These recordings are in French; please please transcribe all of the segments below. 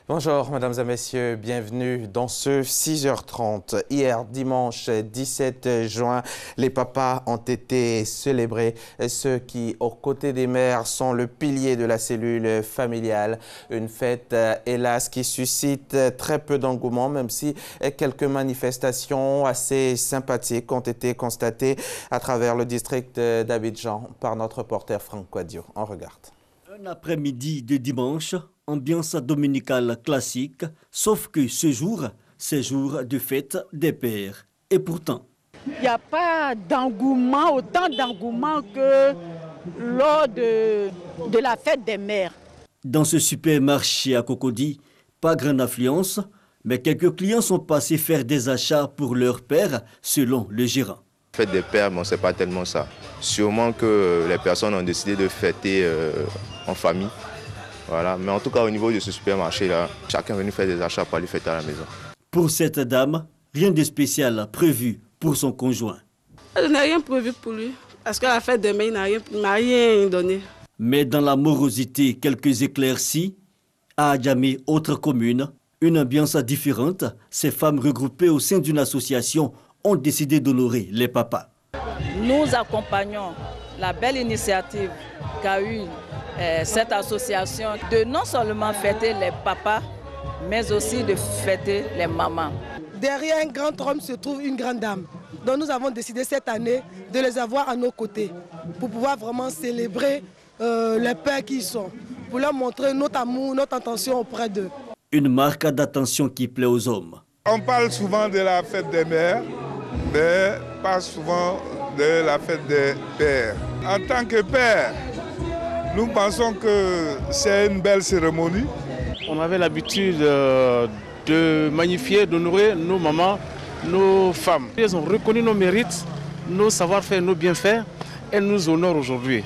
Bonjour mesdames et messieurs, bienvenue dans ce 6h30. Hier dimanche 17 juin, les papas ont été célébrés, ceux qui aux côtés des mères sont le pilier de la cellule familiale. Une fête hélas qui suscite très peu d'engouement, même si quelques manifestations assez sympathiques ont été constatées à travers le district d'Abidjan par notre reporter Franck Quadio. On regarde. Un après-midi de dimanche, ambiance dominicale classique, sauf que ce jour, c'est jour de fête des pères. Et pourtant, il n'y a pas d'engouement, autant d'engouement que lors de la fête des mères. Dans ce supermarché à Cocody, pas grande affluence, mais quelques clients sont passés faire des achats pour leur père, selon le gérant. Fête des pères, bon, c'est pas tellement ça. Sûrement que les personnes ont décidé de fêter en famille. Voilà. Mais en tout cas, au niveau de ce supermarché-là, chacun est venu faire des achats pour aller fêter à la maison. Pour cette dame, rien de spécial prévu pour son conjoint. Je n'ai rien prévu pour lui, parce qu'à la fête des mères, il n'a rien donné. Mais dans la morosité, quelques éclaircies, à Adjamé, autre commune, une ambiance différente, ces femmes regroupées au sein d'une association ont décidé d'honorer les papas. Nous accompagnons la belle initiative qu'a eue cette association de non seulement fêter les papas, mais aussi de fêter les mamans. Derrière un grand homme se trouve une grande dame. Donc nous avons décidé cette année de les avoir à nos côtés pour pouvoir vraiment célébrer les pères qui sont, pour leur montrer notre amour, notre attention auprès d'eux. Une marque d'attention qui plaît aux hommes. On parle souvent de la fête des mères, mais pas souvent de la fête des pères. En tant que père, nous pensons que c'est une belle cérémonie. On avait l'habitude de magnifier, d'honorer nos mamans, nos femmes. Elles ont reconnu nos mérites, nos savoir-faire, nos bienfaits. Elles nous honorent aujourd'hui.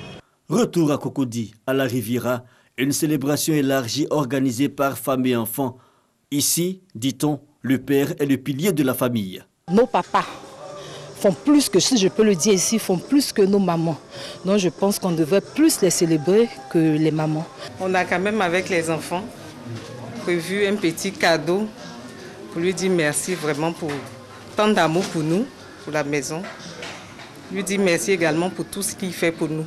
Retour à Cocody, à la Riviera, une célébration élargie organisée par femmes et enfants. Ici, dit-on, le père est le pilier de la famille. Nos papas font plus que, si je peux le dire ici, font plus que nos mamans. Donc je pense qu'on devrait plus les célébrer que les mamans. On a quand même avec les enfants prévu un petit cadeau pour lui dire merci vraiment pour tant d'amour pour nous, pour la maison. Lui dire merci également pour tout ce qu'il fait pour nous.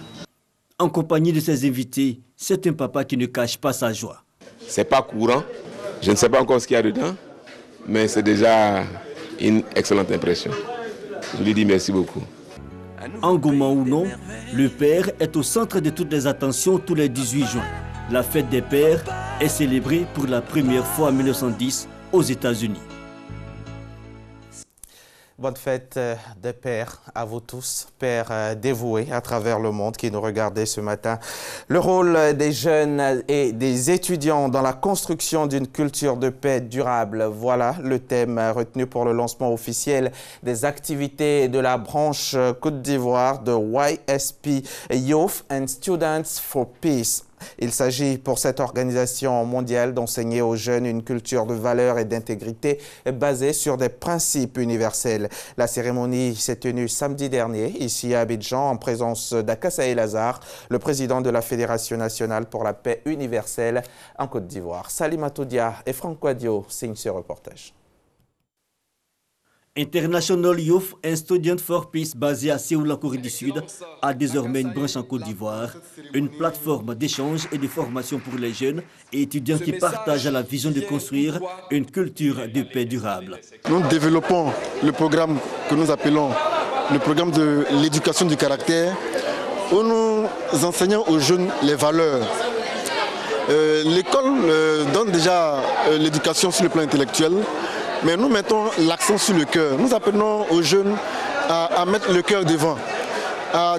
En compagnie de ses invités, c'est un papa qui ne cache pas sa joie. C'est pas courant, je ne sais pas encore ce qu'il y a dedans, mais c'est déjà une excellente impression. Je lui dis merci beaucoup. Engouement ou non, le père est au centre de toutes les attentions tous les 18 juin. La fête des pères est célébrée pour la première fois en 1910 aux États-Unis. Bonne fête des pères à vous tous, pères dévoués à travers le monde qui nous regardaient ce matin. Le rôle des jeunes et des étudiants dans la construction d'une culture de paix durable. Voilà le thème retenu pour le lancement officiel des activités de la branche Côte d'Ivoire de YSP, Youth and Students for Peace. Il s'agit pour cette organisation mondiale d'enseigner aux jeunes une culture de valeurs et d'intégrité basée sur des principes universels. La cérémonie s'est tenue samedi dernier, ici à Abidjan, en présence d'Akassaé Lazare, le président de la Fédération nationale pour la paix universelle en Côte d'Ivoire. Salimata Dia et Franck Quadio signent ce reportage. International Youth and Students for Peace, basé à Séoul, en Corée du Sud, a désormais une branche en Côte d'Ivoire, une plateforme d'échange et de formation pour les jeunes et étudiants qui partagent la vision de construire une culture de paix durable. Nous développons le programme que nous appelons le programme de l'éducation du caractère, où nous enseignons aux jeunes les valeurs. L'école donne déjà l'éducation sur le plan intellectuel, mais nous mettons l'accent sur le cœur. Nous appelons aux jeunes à mettre le cœur devant, à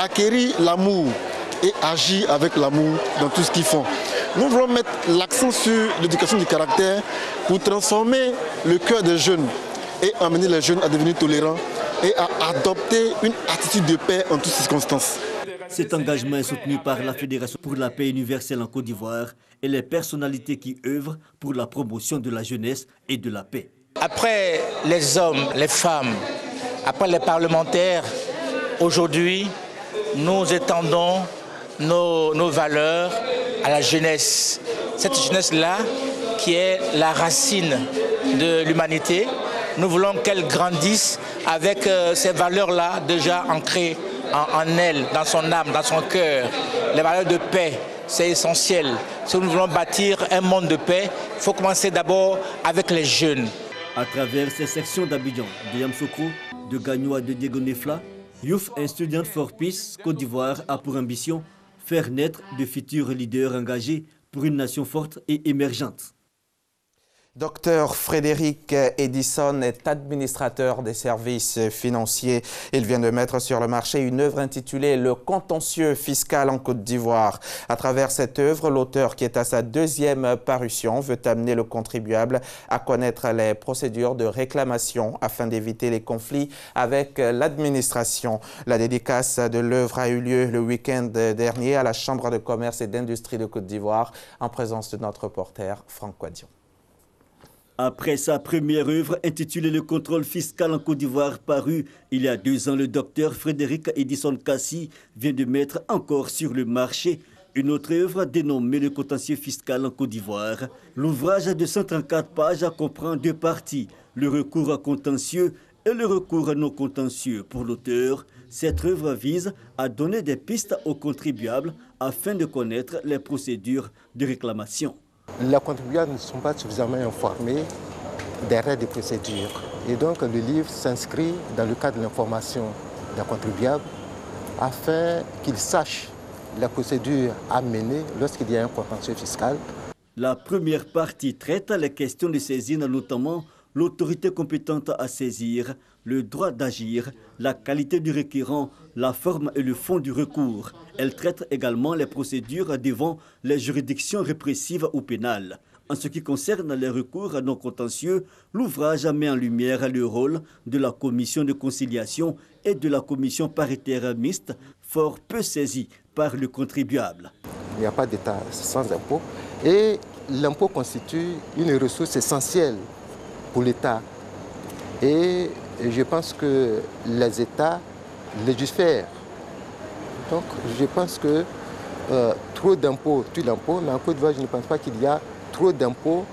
acquérir l'amour et agir avec l'amour dans tout ce qu'ils font. Nous voulons mettre l'accent sur l'éducation du caractère pour transformer le cœur des jeunes et amener les jeunes à devenir tolérants et à adopter une attitude de paix en toutes circonstances. Cet engagement est soutenu par la Fédération pour la paix universelle en Côte d'Ivoire et les personnalités qui œuvrent pour la promotion de la jeunesse et de la paix. Après les hommes, les femmes, après les parlementaires, aujourd'hui, nous étendons nos valeurs à la jeunesse. Cette jeunesse-là qui est la racine de l'humanité. Nous voulons qu'elle grandisse avec ces valeurs-là déjà ancrées en elle, dans son âme, dans son cœur. Les valeurs de paix, c'est essentiel. Si nous voulons bâtir un monde de paix, il faut commencer d'abord avec les jeunes. À travers ces sections d'Abidjan, de Yamoussoukro, de Gagnoa, de Diegonefla, Youth and Student for Peace Côte d'Ivoire a pour ambition faire naître de futurs leaders engagés pour une nation forte et émergente. Docteur Frédéric Edison est administrateur des services financiers. Il vient de mettre sur le marché une œuvre intitulée « Le contentieux fiscal en Côte d'Ivoire ». À travers cette œuvre, l'auteur, qui est à sa deuxième parution, veut amener le contribuable à connaître les procédures de réclamation afin d'éviter les conflits avec l'administration. La dédicace de l'œuvre a eu lieu le week-end dernier à la Chambre de commerce et d'industrie de Côte d'Ivoire en présence de notre reporter Franck Quadion. Après sa première œuvre intitulée « Le contrôle fiscal en Côte d'Ivoire » parue il y a 2 ans, le docteur Frédéric Edison Kassi vient de mettre encore sur le marché une autre œuvre dénommée « Le contentieux fiscal en Côte d'Ivoire ». L'ouvrage de 134 pages comprend 2 parties, le recours contentieux et le recours non contentieux. Pour l'auteur, cette œuvre vise à donner des pistes aux contribuables afin de connaître les procédures de réclamation. Les contribuables ne sont pas suffisamment informés des règles de procédure. Et donc le livre s'inscrit dans le cadre de l'information des contribuables afin qu'ils sachent la procédure à mener lorsqu'il y a un contentieux fiscal. La première partie traite les questions de saisine, notamment l'autorité compétente à saisir, le droit d'agir, la qualité du requérant, la forme et le fond du recours. Elle traite également les procédures devant les juridictions répressives ou pénales. En ce qui concerne les recours non contentieux, l'ouvrage met en lumière le rôle de la commission de conciliation et de la commission paritaire mixte, fort peu saisie par le contribuable. Il n'y a pas d'État sans impôt et l'impôt constitue une ressource essentielle pour l'État. Et je pense que les États légifèrent. Donc je pense que trop d'impôts tue l'impôt, mais en Côte d'Ivoire, je ne pense pas qu'il y a trop d'impôts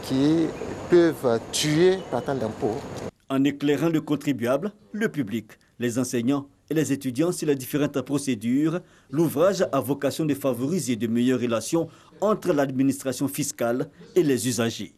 qui peuvent tuer par tant d'impôts. En éclairant le contribuable, le public, les enseignants et les étudiants sur les différentes procédures, l'ouvrage a vocation de favoriser de meilleures relations entre l'administration fiscale et les usagers.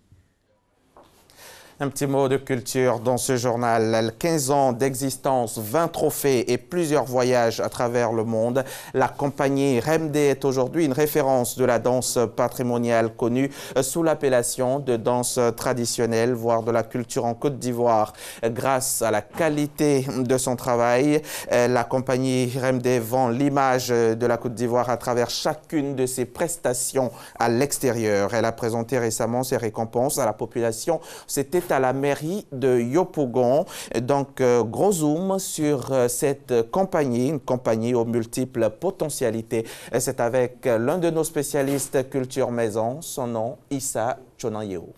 Un petit mot de culture dans ce journal. 15 ans d'existence, 20 trophées et plusieurs voyages à travers le monde. La compagnie Remde est aujourd'hui une référence de la danse patrimoniale connue sous l'appellation de danse traditionnelle, voire de la culture en Côte d'Ivoire. Grâce à la qualité de son travail, la compagnie Remde vend l'image de la Côte d'Ivoire à travers chacune de ses prestations à l'extérieur. Elle a présenté récemment ses récompenses à la population. C'était à la mairie de Yopougon. Donc, gros zoom sur cette compagnie, une compagnie aux multiples potentialités. C'est avec l'un de nos spécialistes culture maison, son nom, Issa Chonanyeo.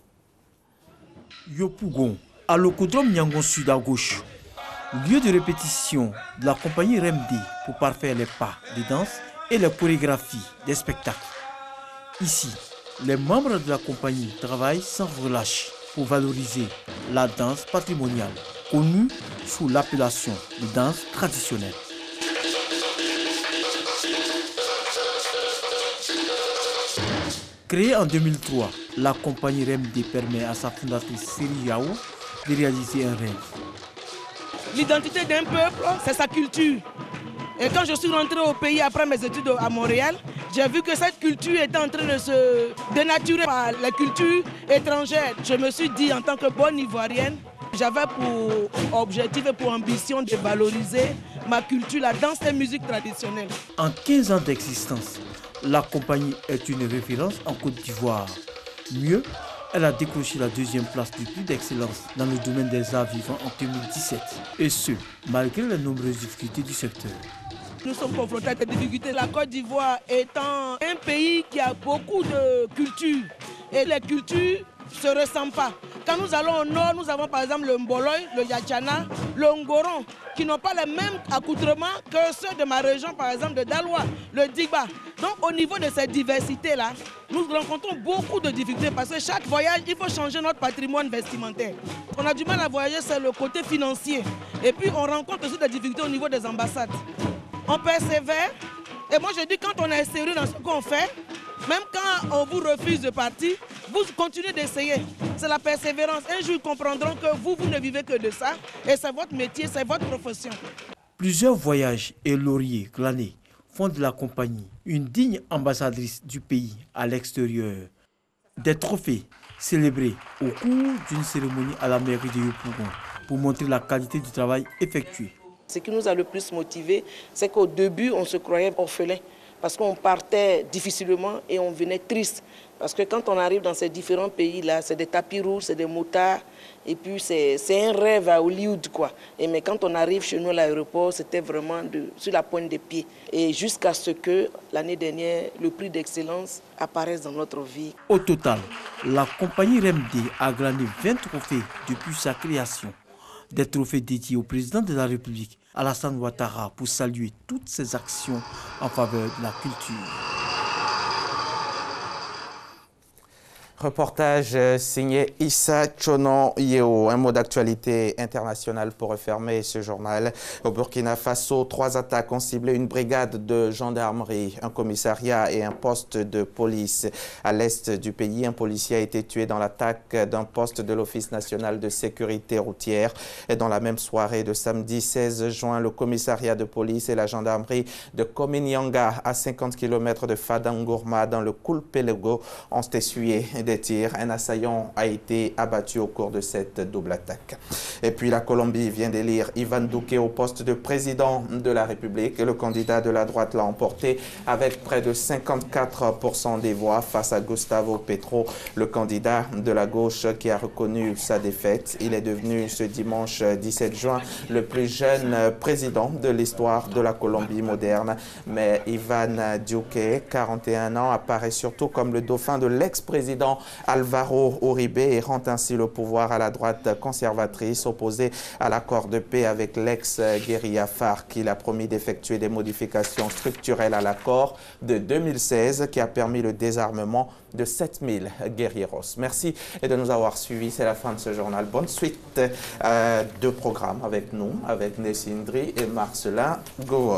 Yopougon, à l'Ocodrome Nyangon Sud à gauche, lieu de répétition de la compagnie Remde pour parfaire les pas de danse et les chorégraphies des spectacles. Ici, les membres de la compagnie travaillent sans relâche pour valoriser la danse patrimoniale, connue sous l'appellation de danse traditionnelle. Créée en 2003, la compagnie Remde permet à sa fondatrice Seri Yao de réaliser un rêve. L'identité d'un peuple, c'est sa culture. Et quand je suis rentré au pays après mes études à Montréal, j'ai vu que cette culture était en train de se dénaturer par la culture étrangère. Je me suis dit, en tant que bonne Ivoirienne, j'avais pour objectif et pour ambition de valoriser ma culture, la danse et musique traditionnelle. En 15 ans d'existence, la compagnie est une référence en Côte d'Ivoire. Mieux, elle a décroché la 2e place du prix d'excellence dans le domaine des arts vivants en 2017. Et ce, malgré les nombreuses difficultés du secteur. Nous sommes confrontés à des difficultés. La Côte d'Ivoire étant un pays qui a beaucoup de cultures. Et les cultures se ressemblent pas. Quand nous allons au nord, nous avons par exemple le Mboloy, le Yachana, le Ngoron, qui n'ont pas les mêmes accoutrements que ceux de ma région, par exemple de Daloa, le Digba. Donc au niveau de cette diversité-là, nous rencontrons beaucoup de difficultés parce que chaque voyage, il faut changer notre patrimoine vestimentaire. On a du mal à voyager, c'est le côté financier. Et puis on rencontre aussi des difficultés au niveau des ambassades. On persévère. Et moi je dis, quand on est sérieux dans ce qu'on fait, même quand on vous refuse de partir, vous continuez d'essayer. C'est la persévérance. Un jour, ils comprendront que vous ne vivez que de ça. Et c'est votre métier, c'est votre profession. Plusieurs voyages et lauriers glanés font de la compagnie une digne ambassadrice du pays à l'extérieur. Des trophées célébrés au cours d'une cérémonie à la mairie de Yopougon pour montrer la qualité du travail effectué. Ce qui nous a le plus motivés, c'est qu'au début, on se croyait orphelin parce qu'on partait difficilement et on venait triste. Parce que quand on arrive dans ces différents pays-là, c'est des tapis rouges, c'est des motards, et puis c'est un rêve à Hollywood, quoi. Mais quand on arrive chez nous à l'aéroport, c'était vraiment sur la pointe des pieds. Et jusqu'à ce que, l'année dernière, le prix d'excellence apparaisse dans notre vie. Au total, la compagnie REMD a glané 20 trophées depuis sa création. Des trophées dédiés au président de la République, Alassane Ouattara, pour saluer toutes ses actions en faveur de la culture. Reportage signé Issa Chonon Yeo. Un mot d'actualité internationale pour refermer ce journal. Au Burkina Faso, 3 attaques ont ciblé une brigade de gendarmerie, un commissariat et un poste de police. À l'est du pays, un policier a été tué dans l'attaque d'un poste de l'Office national de sécurité routière. Et dans la même soirée de samedi 16 juin, le commissariat de police et la gendarmerie de Kominianga, à 50 km de Fadangourma, dans le Koulpelego, ont essuyé des tirs. Un assaillant a été abattu au cours de cette double attaque. Et puis la Colombie vient d'élire Ivan Duque au poste de président de la République. Le candidat de la droite l'a emporté avec près de 54% des voix face à Gustavo Petro, le candidat de la gauche qui a reconnu sa défaite. Il est devenu ce dimanche 17 juin le plus jeune président de l'histoire de la Colombie moderne. Mais Ivan Duque, 41 ans, apparaît surtout comme le dauphin de l'ex-président Alvaro Uribe et rend ainsi le pouvoir à la droite conservatrice opposée à l'accord de paix avec l'ex-guérilla FARC. Il a promis d'effectuer des modifications structurelles à l'accord de 2016 qui a permis le désarmement de 7000 guerrilleros. Merci de nous avoir suivis. C'est la fin de ce journal. Bonne suite de programmes avec nous, avec Nessindri et Marcelin Govoy.